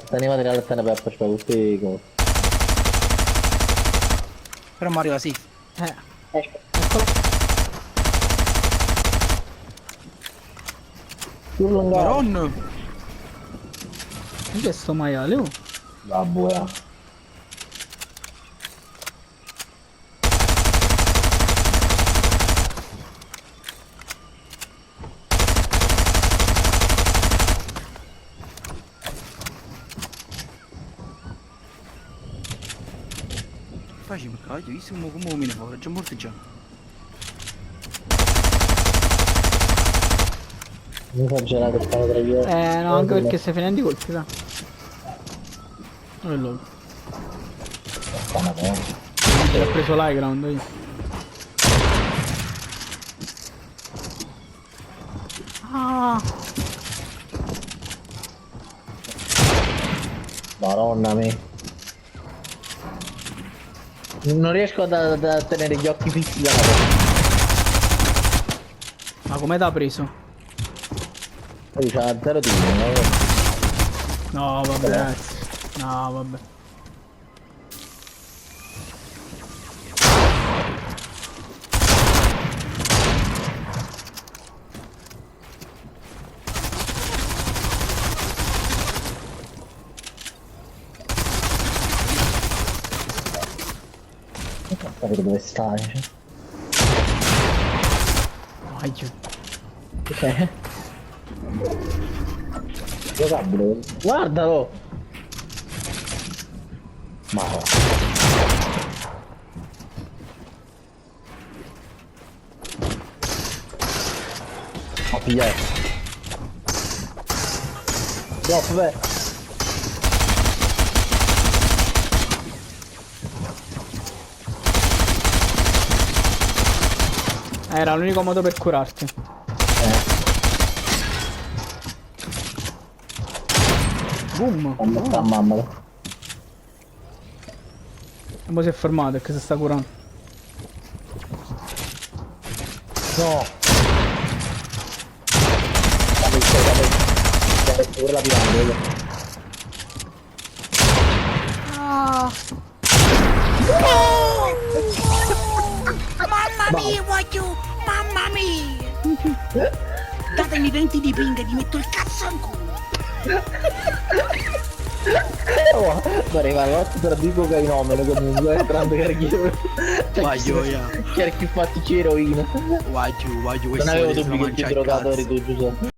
Tani materiale stanno per fare queste cose. Però mi arriva sì. Eccolo. Più lungo. Maron! Che sto maiale, oh? La buia. Facci perché ho visto come me ne fa, già morto già. Non esagerato, stavo tra io. No, anche perché stai finendo i colpi, va. Allora. Ho preso l'high ground io. Ah! Madonna mia. Non riesco a tenere gli occhi fissi dalla porta. Ma come t'ha preso? Poi c'ha 0 tiri, No, vabbè, ragazzi. No, vabbè. Non capire dove stai. Aio. Ok. Giocabile. Guardalo! Ma no. A pigliare. Drop, beh. Era l'unico modo per curarti. Boom. Sta mamma. E mo si è fermato e che si sta curando. No. Dai, pure la piramide. Ah! Mamma mia, voglio! Mamma mia! Datemi 20 di pinga e gli metto il cazzo in culo! Oh, arriva l'otto per di cocainomene comunque, tranne che io. Voglio, Cerchi fatti eroina. voglio, Non avevo dubbi che ti drogatori tu, Giuseppe.